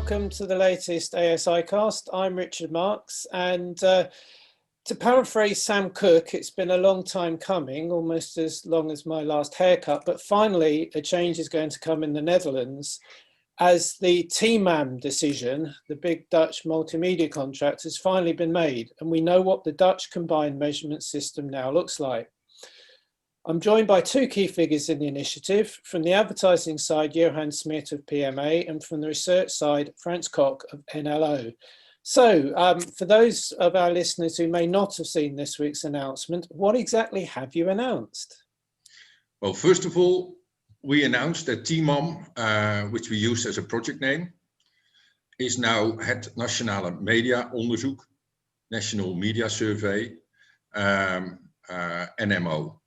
welcome to the latest asicast. I'm Richard Marks, and to paraphrase Sam Cooke, it's been a long time coming, almost as long as my last haircut, but finally a change is going to come in the Netherlands as the TMAM decision, the big Dutch multimedia contract, has finally been made, and we know what the Dutch combined measurement system now looks like. I'm joined by two key figures in the initiative. From the advertising side, Johan Smit of PMA, and from the research side, Frans Kok of NLO. So for those of our listeners who may not have seen this week's announcement, what exactly have you announced? Well, first of all, we announced that TMAM, which we use as a project name, is now het Nationale Media Onderzoek, National Media Survey, NMO.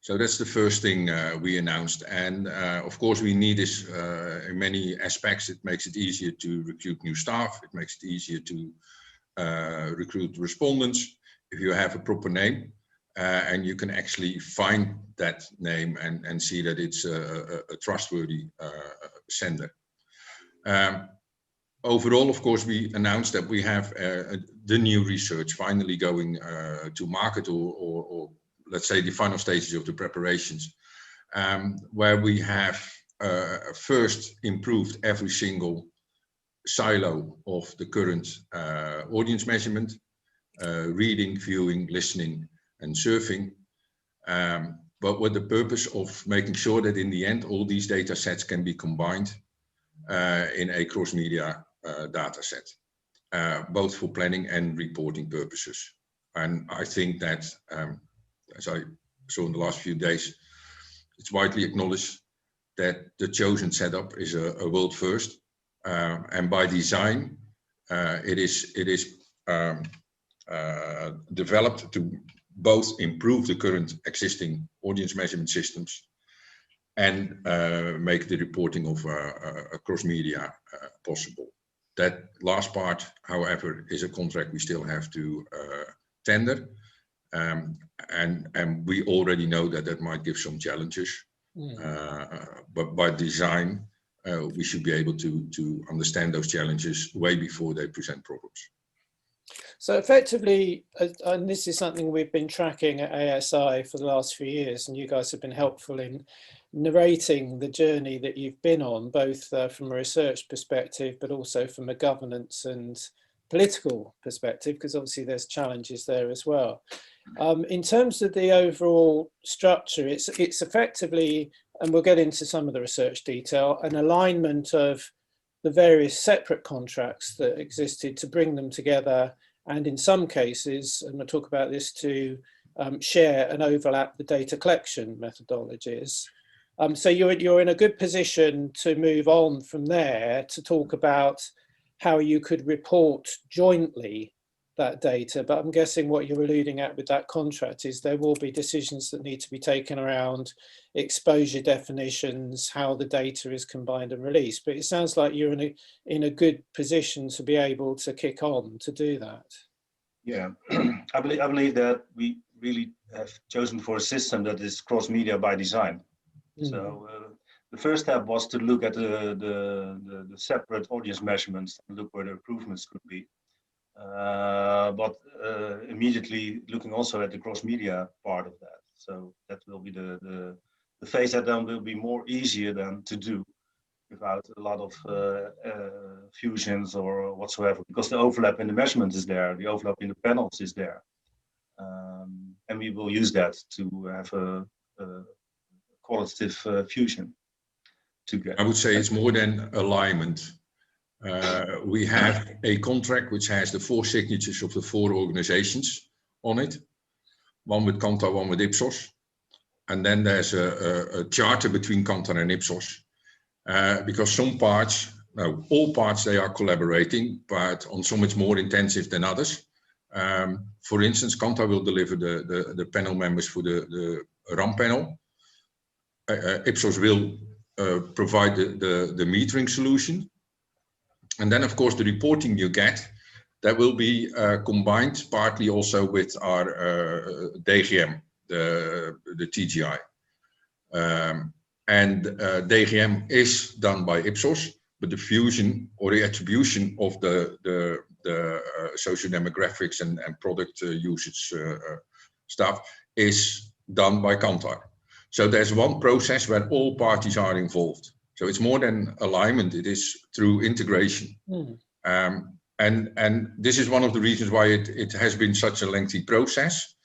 So that's the first thing we announced. And of course, we need this in many aspects. It makes it easier to recruit new staff. It makes it easier to recruit respondents if you have a proper name. And you can actually find that name and see that it's a trustworthy sender. Overall, of course, we announced that we have the new research finally going to market or let's say the final stages of the preparations, where we have first improved every single silo of the current audience measurement, reading, viewing, listening, and surfing, but with the purpose of making sure that in the end all these data sets can be combined in a cross-media data set, both for planning and reporting purposes. And I think that, as I saw in the last few days, it's widely acknowledged that the chosen setup is a world first, and by design it is developed to both improve the current existing audience measurement systems and make the reporting of a cross-media possible. That last part, however, is a contract we still have to tender, and we already know that that might give some challenges, but by design we should be able to understand those challenges way before they present problems. So effectively, and this is something we've been tracking at ASI for the last few years, and you guys have been helpful in narrating the journey that you've been on, both from a research perspective, but also from a governance and political perspective, because obviously there's challenges there as well. In terms of the overall structure, it's effectively, and we'll get into some of the research detail, an alignment of the various separate contracts that existed to bring them together, and in some cases, and we'll talk about this, to share and overlap the data collection methodologies. So you're in a good position to move on from there to talk about how you could report jointly that data. But I'm guessing what you're alluding at with that contract is there will be decisions that need to be taken around exposure definitions, how the data is combined and released. But it sounds like you're in a good position to be able to kick on to do that. Yeah, I believe that we really have chosen for a system that is cross-media by design. So the first step was to look at the separate audience measurements and look where the improvements could be. But immediately looking also at the cross-media part of that. So that will be the phase that then will be more easier than to do without a lot of fusions or whatsoever, because the overlap in the measurement is there, the overlap in the panels is there. And we will use that to have a qualitative fusion together. I would say it's more than alignment. We have a contract which has the 4 signatures of the 4 organizations on it, one with Kantar, one with Ipsos, and then there's a charter between Kantar and Ipsos, because some parts, no, all parts, they are collaborating, but on some it's more intensive than others. For instance, Kantar will deliver the panel members for the RAM panel. Ipsos will provide the metering solution. And then, of course, the reporting you get, that will be combined partly also with our DGM, the TGI. And DGM is done by Ipsos, but the fusion or the attribution of the social demographics and product usage stuff is done by Kantar. So there's one process where all parties are involved. So it's more than alignment, it is through integration. And this is one of the reasons why it has been such a lengthy process.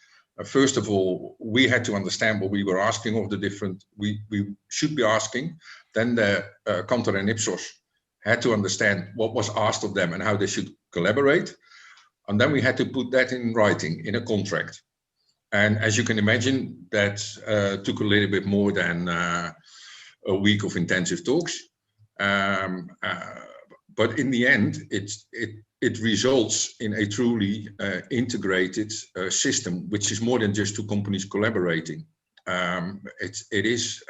First of all, we had to understand what we were asking of the different, we should be asking. Then the Kantar and Ipsos had to understand what was asked of them and how they should collaborate. And then we had to put that in writing, in a contract. And as you can imagine, that took a little bit more than a week of intensive talks. But in the end, it results in a truly integrated system, which is more than just two companies collaborating. It is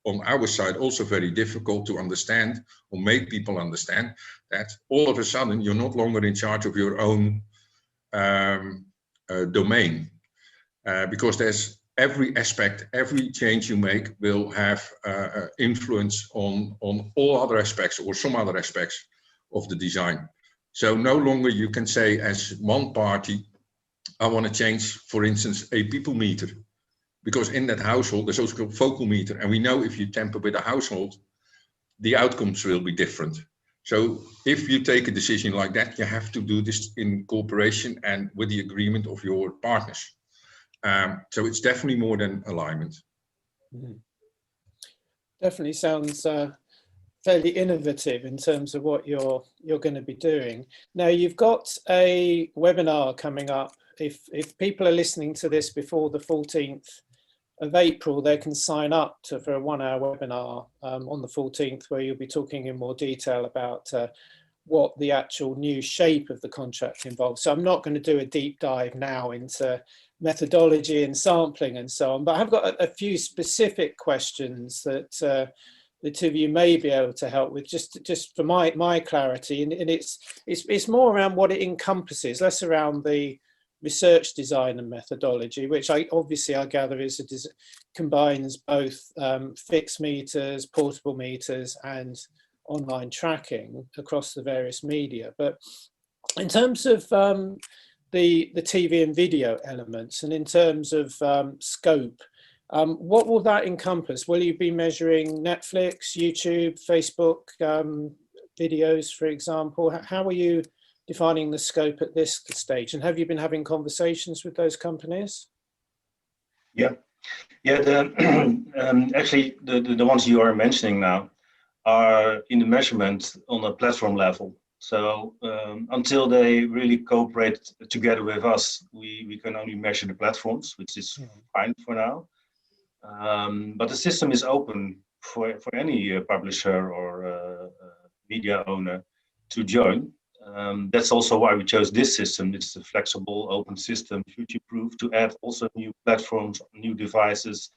on our side also very difficult to understand or make people understand that all of a sudden you're not longer in charge of your own domain, because there's every aspect, every change you make will have influence on all other aspects or some other aspects of the design. So no longer you can say as one party, I want to change, for instance, a people meter, because in that household there's also a focal meter, and we know if you tamper with a household, the outcomes will be different. So if you take a decision like that, you have to do this in cooperation and with the agreement of your partners. So it's definitely more than alignment. Definitely sounds fairly innovative in terms of what you're going to be doing. Now you've got a webinar coming up. If people are listening to this before the 14th of April, they can sign up for a 1-hour webinar on the 14th, where you'll be talking in more detail about what the actual new shape of the contract involves. So I'm not going to do a deep dive now into methodology and sampling and so on, but I've got a few specific questions that the two of you may be able to help with, just for my clarity, and it's more around what it encompasses, less around the research design and methodology, which I gather combines both fixed meters, portable meters, and online tracking across the various media. But in terms of the TV and video elements, and in terms of scope, what will that encompass? Will you be measuring Netflix, YouTube, Facebook videos, for example? How are you defining the scope at this stage? And have you been having conversations with those companies? Yeah. Actually, the ones you are mentioning now are in the measurement on a platform level. So until they really cooperate together with us, we can only measure the platforms, which is fine for now. But the system is open for any publisher or media owner to join. That's also why we chose this system. It's a flexible, open system, future-proof, to add also new platforms, new devices,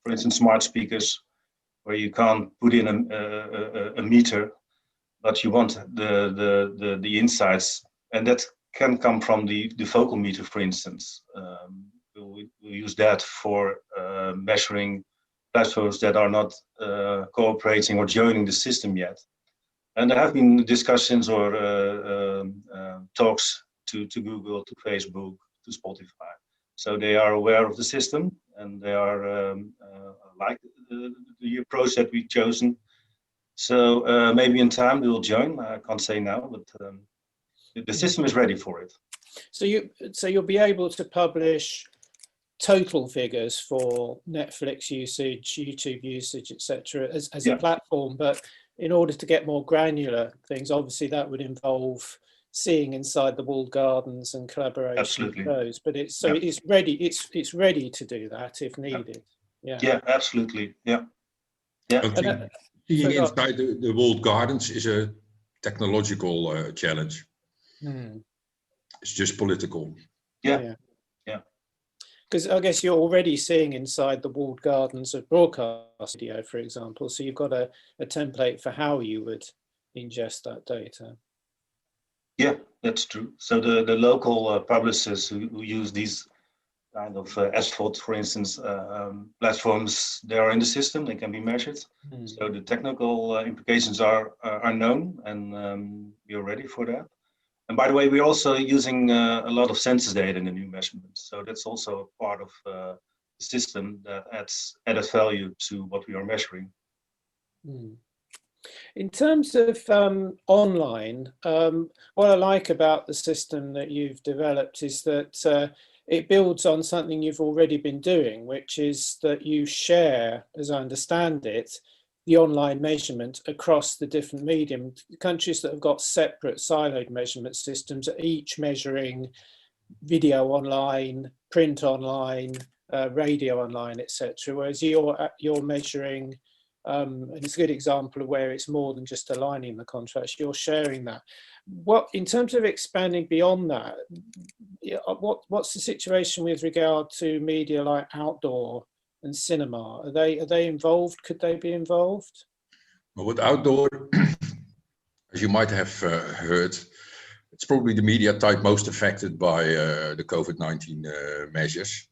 for instance, smart speakers, where you can't put in a meter, but you want the insights, and that can come from the focal meter, for instance. We'll use that for measuring platforms that are not cooperating or joining the system yet. And there have been discussions or talks to Google, to Facebook, to Spotify. So they are aware of the system, and they are like the approach that we've chosen. So maybe in time we will join. I can't say now, but the system is ready for it. So you'll be able to publish total figures for Netflix usage, YouTube usage, etc., as a platform, but in order to get more granular things, obviously that would involve seeing inside the walled gardens and collaboration. Absolutely. With those. But it's ready. It's ready to do that if needed. Yeah, absolutely. Yeah. Seeing inside the walled gardens is a technological challenge. It's just political. Yeah. Because I guess you're already seeing inside the walled gardens of broadcast video, for example. So you've got a template for how you would ingest that data. Yeah, that's true. So the local publishers who use these kind of asphalt, for instance, platforms, they are in the system, they can be measured. So the technical implications are known, and we're ready for that. And by the way, we're also using a lot of census data in the new measurements. So that's also part of the system that adds added value to what we are measuring. In terms of online, what I like about the system that you've developed is that it builds on something you've already been doing, which is that you share, as I understand it, the online measurement across the different medium. Countries that have got separate siloed measurement systems are each measuring video online, print online, radio online, etc. Whereas you're measuring, and it's a good example of where it's more than just aligning the contracts. You're sharing that. What, in terms of expanding beyond that, what's the situation with regard to media like outdoor and cinema? Are they involved? Could they be involved? Well, with outdoor, as you might have heard, it's probably the media type most affected by the COVID-19 measures.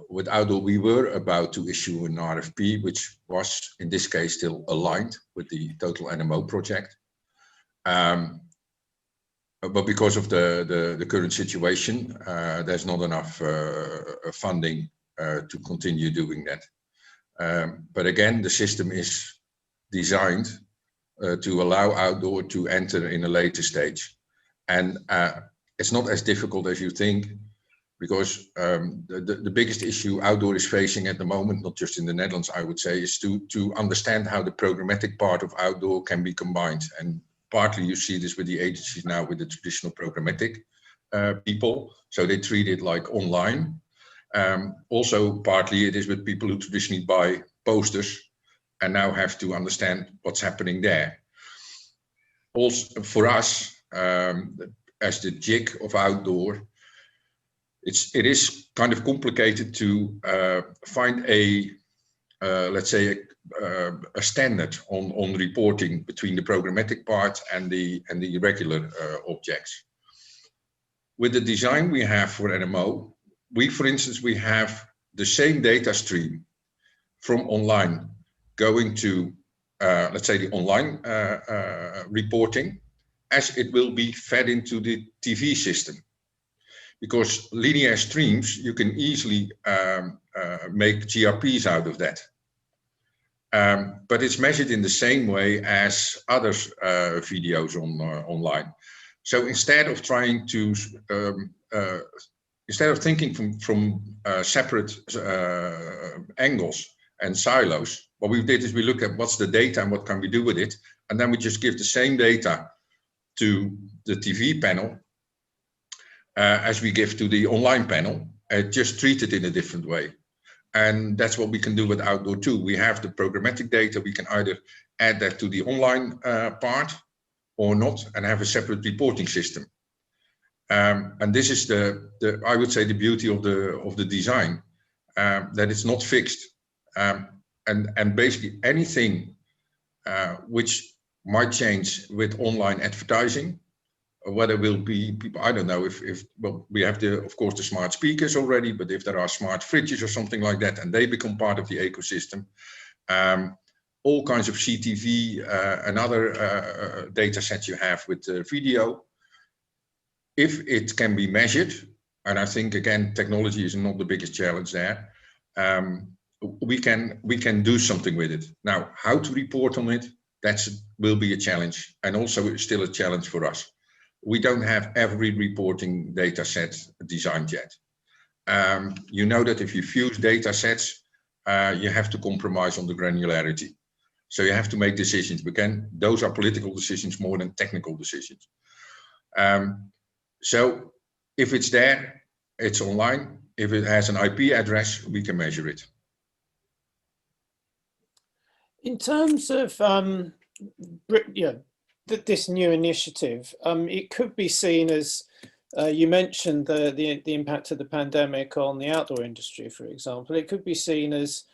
With outdoor, we were about to issue an RFP, which was in this case still aligned with the total NMO project. But because of the current situation, there's not enough funding to continue doing that. But again, the system is designed to allow outdoor to enter in a later stage. And it's not as difficult as you think, because the biggest issue outdoor is facing at the moment, not just in the Netherlands, I would say, is to understand how the programmatic part of outdoor can be combined. And partly you see this with the agencies now, with the traditional programmatic people, so they treat it like online. Also, partly it is with people who traditionally buy posters and now have to understand what's happening there. Also, for us, as the JIC of outdoor, it is kind of complicated to find a let's say a standard on reporting between the programmatic part and the regular objects. With the design we have for NMO, for instance, we have the same data stream from online going to let's say the online reporting, as it will be fed into the TV system. Because linear streams, you can easily make GRPs out of that. But it's measured in the same way as other videos online. So instead of trying to, instead of thinking from separate angles and silos, what we did is we look at what's the data and what can we do with it, and then we just give the same data to the TV panel as we give to the online panel, just treat it in a different way. And that's what we can do with outdoor too. We have the programmatic data, we can either add that to the online part or not, and have a separate reporting system. And this is I would say the beauty of the design, that it's not fixed. And basically anything which might change with online advertising, whether will be people, I don't know if well, we have of course the smart speakers already, but if there are smart fridges or something like that, and they become part of the ecosystem, all kinds of CTV and other data sets you have with video, if it can be measured, and I think again technology is not the biggest challenge there, we can do something with it. Now, how to report on it, will be a challenge, and also still a challenge for us. We don't have every reporting data set designed yet. You know that if you fuse data sets, you have to compromise on the granularity. So you have to make decisions. Again, those are political decisions more than technical decisions. So if it's there, it's online. If it has an IP address, we can measure it. In terms of this new initiative, it could be seen as, you mentioned the impact of the pandemic on the outdoor industry, for example. It could be seen as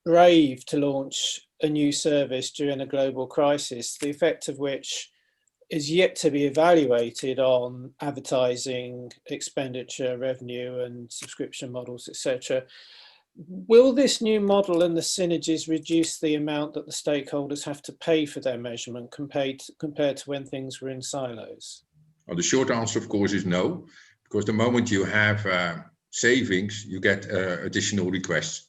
brave to launch a new service during a global crisis, the effect of which is yet to be evaluated on advertising, expenditure, revenue, and subscription models, etc. Will this new model and the synergies reduce the amount that the stakeholders have to pay for their measurement compared to when things were in silos? Well, the short answer, of course, is no, because the moment you have savings, you get additional requests.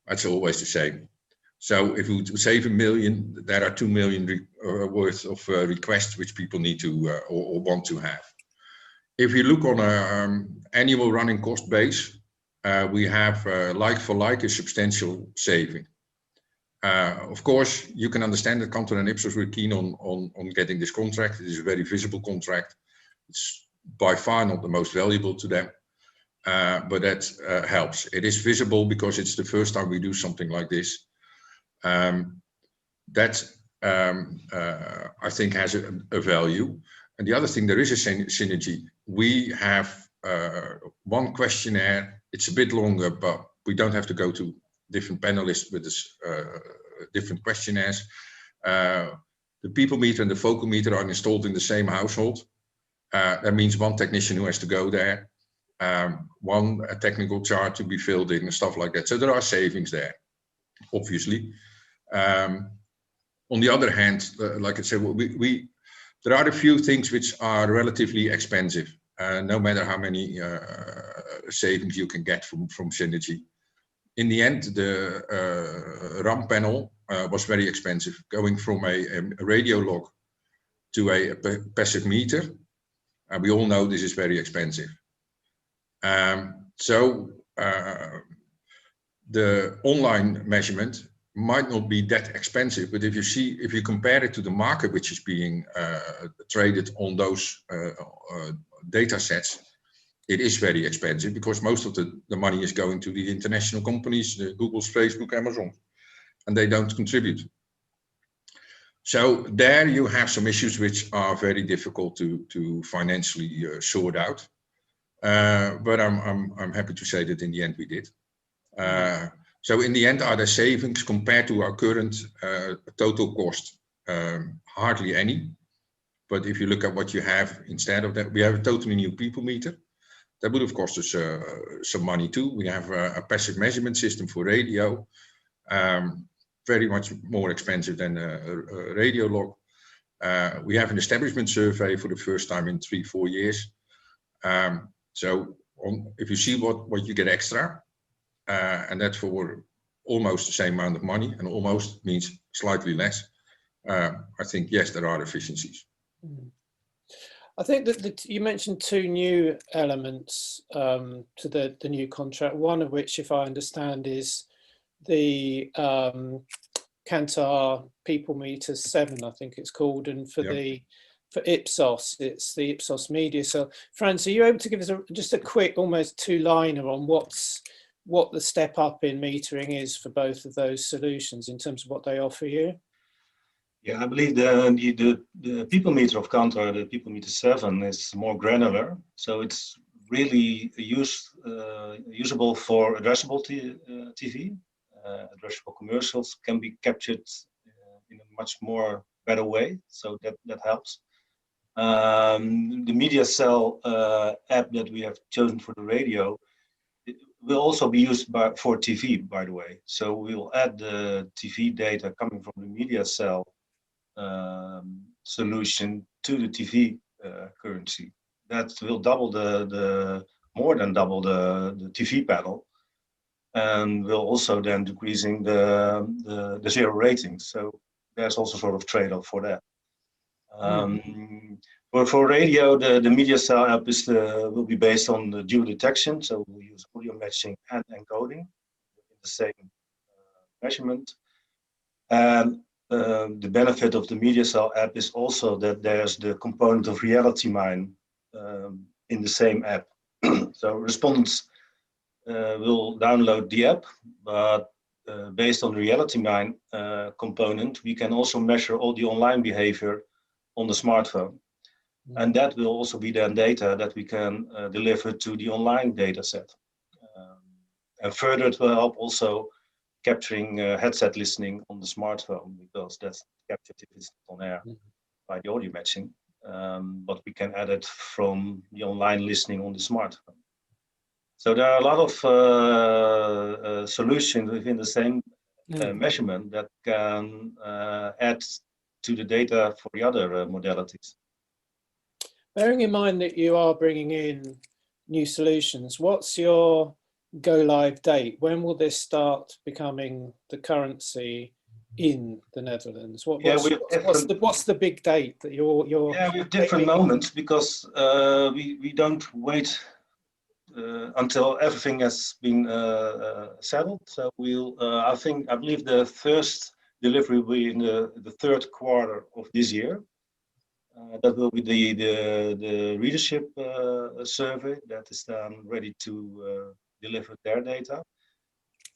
That's always the same. So if you save 1 million, there are 2 million worth of requests which people need to or want to have. If you look on an annual running cost base, we have like for like a substantial saving. Of course, you can understand that Kantar and Ipsos were keen on getting this contract. It is a very visible contract. It's by far not the most valuable to them, but that helps. It is visible because it's the first time we do something like this. That I think has a value. And the other thing, there is a synergy. We have one questionnaire. It's a bit longer, but we don't have to go to different panelists with this, different questionnaires. The people meter and the focal meter are installed in the same household. That means one technician who has to go there, one technical chart to be filled in and stuff like that. So there are savings there, obviously. On the other hand, like I said, there are a few things which are relatively expensive, no matter how many savings you can get from synergy. In the end, the RAM panel was very expensive, going from a radio log to a passive meter. We all know this is very expensive. So the online measurement might not be that expensive, but if you compare it to the market which is being traded on those data sets, it is very expensive because most of the money is going to the international companies, the Google's, Facebook, Amazon, and they don't contribute. So there you have some issues which are very difficult to financially sort out. But I'm happy to say that in the end we did. So in the end, are there savings compared to our current total cost? Hardly any. But if you look at what you have instead of that, we have a totally new people meter. That would have cost us some money too. We have a passive measurement system for radio, very much more expensive than a radio log. We have an establishment survey for the first time in 3-4 years. So if you see what you get extra, and that's for almost the same amount of money, and almost means slightly less, I think, yes, there are efficiencies. I think that you mentioned 2 new elements to the new contract, one of which, if I understand, is the Kantar People Meter 7, I think it's called, and for for Ipsos, it's the Ipsos Media. So, Frans, are you able to give us just a quick, almost 2-liner on what the step up in metering is for both of those solutions in terms of what they offer you? Yeah, I believe the people meter of Kantar, the people meter 7, is more granular. So it's really usable for addressable TV. Addressable commercials can be captured in a much more better way. So that helps. The media cell app that we have chosen for the radio will also be used for TV, by the way. So we'll add the TV data coming from the media cell solution to the TV currency. That will double more than double the TV panel, and will also then decreasing the zero ratings. So there's also sort of trade-off for that. For radio, the media cell app will be based on the dual detection. So we'll use audio matching and encoding in the same measurement. And the benefit of the media cell app is also that there's the component of reality mine in the same app. So respondents will download the app, but based on the reality mine component, we can also measure all the online behavior on the smartphone. And that will also be then data that we can deliver to the online data set. And further, it will help also capturing headset listening on the smartphone, because that's captured if it's on air. by the audio matching, but we can add it from the online listening on the smartphone. So there are a lot of solutions within the same measurement that can add to the data for the other modalities. Bearing in mind that you are bringing in new solutions, what's your go live date? When will this start becoming the currency in the Netherlands? What's the big date that you're yeah, we have different moments, because we don't wait until everything has been settled. So I believe the first delivery will be in the third quarter of this year. That will be the readership survey that is then ready to deliver their data.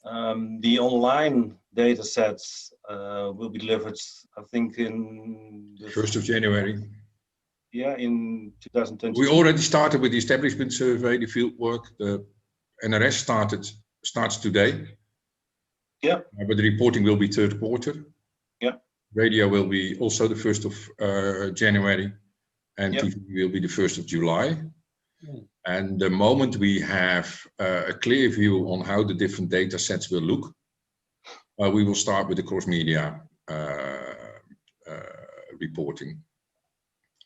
The online data sets will be delivered, I think, in the 1st of January. Yeah, in 2022. We already started with the establishment survey, the field work. The NRS starts today. Yeah. But the reporting will be third quarter. Yeah. Radio will be also the 1st of January, and TV will be the 1st of July. And the moment we have a clear view on how the different data sets will look, we will start with the cross-media reporting.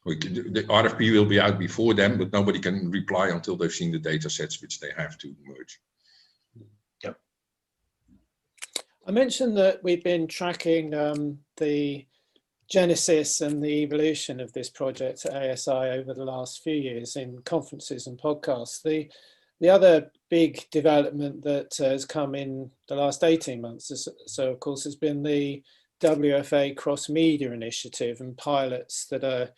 The RFP will be out before then, but nobody can reply until they've seen the data sets which they have to merge. Yep. I mentioned that we've been tracking the genesis and the evolution of this project at ASI over the last few years in conferences and podcasts. The other big development that has come in the last 18 months, of course, has been the WFA cross-media initiative and pilots that are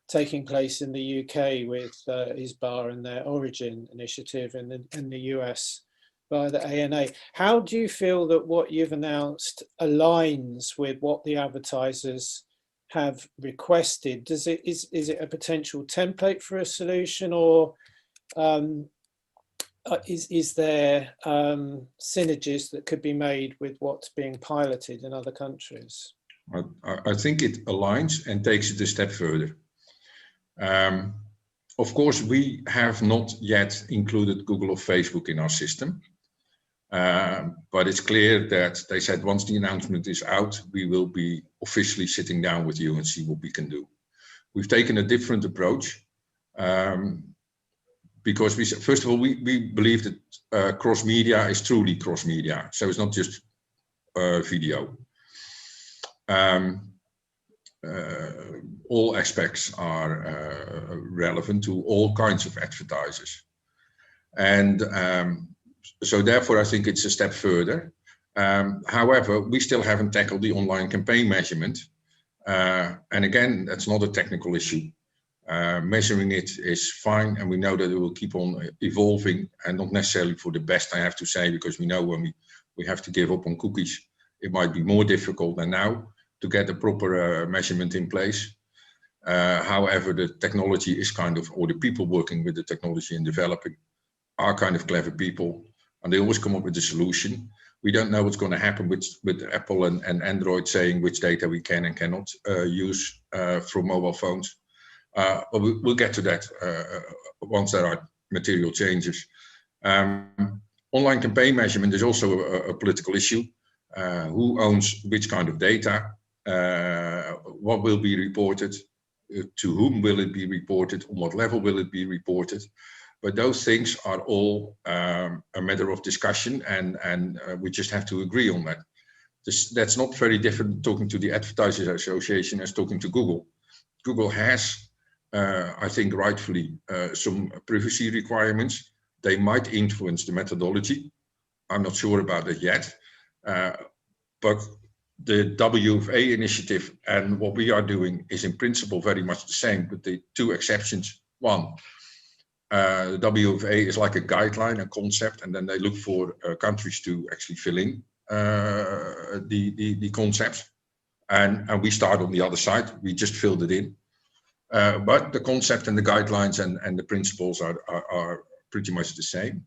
taking place in the UK with ISBAR and their Origin initiative, and in the US by the ANA. How do you feel that what you've announced aligns with what the advertisers have requested? Is it a potential template for a solution, or is there synergies that could be made with what's being piloted in other countries? I think it aligns and takes it a step further. Of course, we have not yet included Google or Facebook in our system, but it's clear that they said once the announcement is out, we will be officially sitting down with you and see what we can do. We've taken a different approach because first of all, we believe that cross-media is truly cross-media, so it's not just video. All aspects are relevant to all kinds of advertisers. And so therefore, I think it's a step further. However, we still haven't tackled the online campaign measurement. And again, that's not a technical issue. Measuring it is fine, and we know that it will keep on evolving, and not necessarily for the best, I have to say, because we know when we have to give up on cookies, it might be more difficult than now to get a proper measurement in place. However, the technology is or the people working with the technology and developing are kind of clever people, and they always come up with a solution. We don't know what's going to happen with Apple and Android saying which data we can and cannot use from mobile phones. But we'll get to that once there are material changes. Online campaign measurement is also a political issue. Who owns which kind of data? What will be reported? To whom will it be reported? On what level will it be reported? But those things are all a matter of discussion, and we just have to agree on that. That's not very different talking to the Advertisers Association as talking to Google. Google has, I think rightfully, some privacy requirements. They might influence the methodology. I'm not sure about it yet. But the WFA initiative and what we are doing is in principle very much the same, with the two exceptions. One, the WFA is like a guideline, a concept, and then they look for countries to actually fill in the concepts. And we start on the other side. We just filled it in. But the concept and the guidelines and the principles are pretty much the same.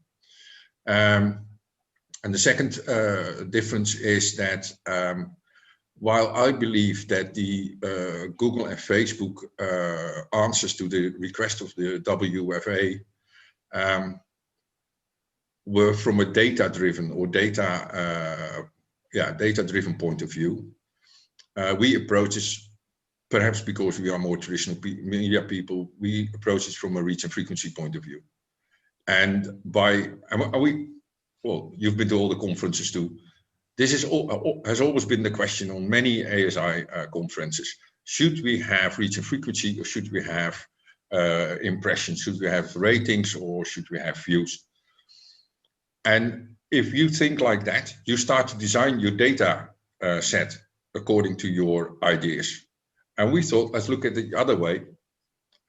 And the second difference is that while I believe that the Google and Facebook answers to the request of the WFA were from a data-driven or data-driven point of view, we approach this, perhaps because we are more traditional media people, we approach it from a reach and frequency point of view. And well, you've been to all the conferences too. This is has always been the question on many ASI conferences. Should we have reach and frequency, or should we have impressions? Should we have ratings, or should we have views? And if you think like that, you start to design your data set according to your ideas. And we thought, let's look at it the other way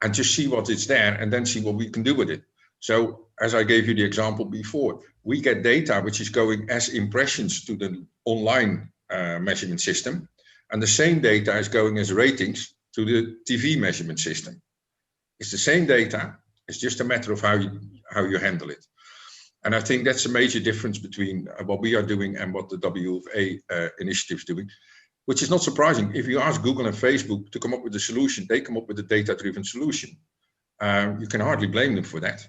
and just see what is there and then see what we can do with it. So as I gave you the example before, we get data which is going as impressions to the online measurement system. And the same data is going as ratings to the TV measurement system. It's the same data. It's just a matter of how you handle it. And I think that's a major difference between what we are doing and what the WFA initiative is doing, which is not surprising. If you ask Google and Facebook to come up with a solution, they come up with a data-driven solution. You can hardly blame them for that.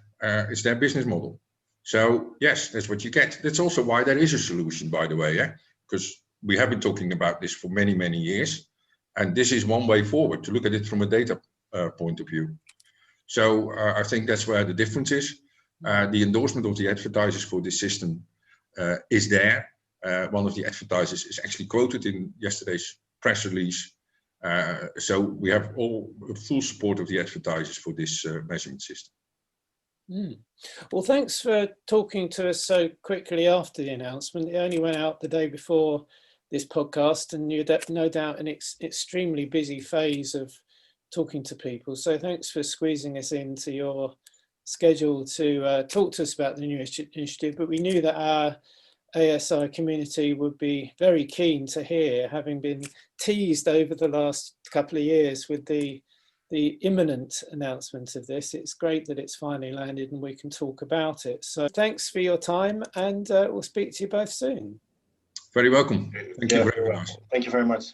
It's their business model. So yes, that's what you get. That's also why there is a solution, by the way, because we have been talking about this for many, many years. And this is one way forward, to look at it from a data point of view. So I think that's where the difference is. The endorsement of the advertisers for this system is there. One of the advertisers is actually quoted in yesterday's press release. So we have all full support of the advertisers for this measurement system. Well, thanks for talking to us so quickly after the announcement. It only went out the day before this podcast, and you're no doubt in an extremely busy phase of talking to people. So thanks for squeezing us into your schedule to talk to us about the new initiative. But we knew that our ASI community would be very keen to hear, having been teased over the last couple of years with the imminent announcement of this. It's great that it's finally landed and we can talk about it. So thanks for your time, and we'll speak to you both soon. Very welcome. Thank you very much. Thank you very much.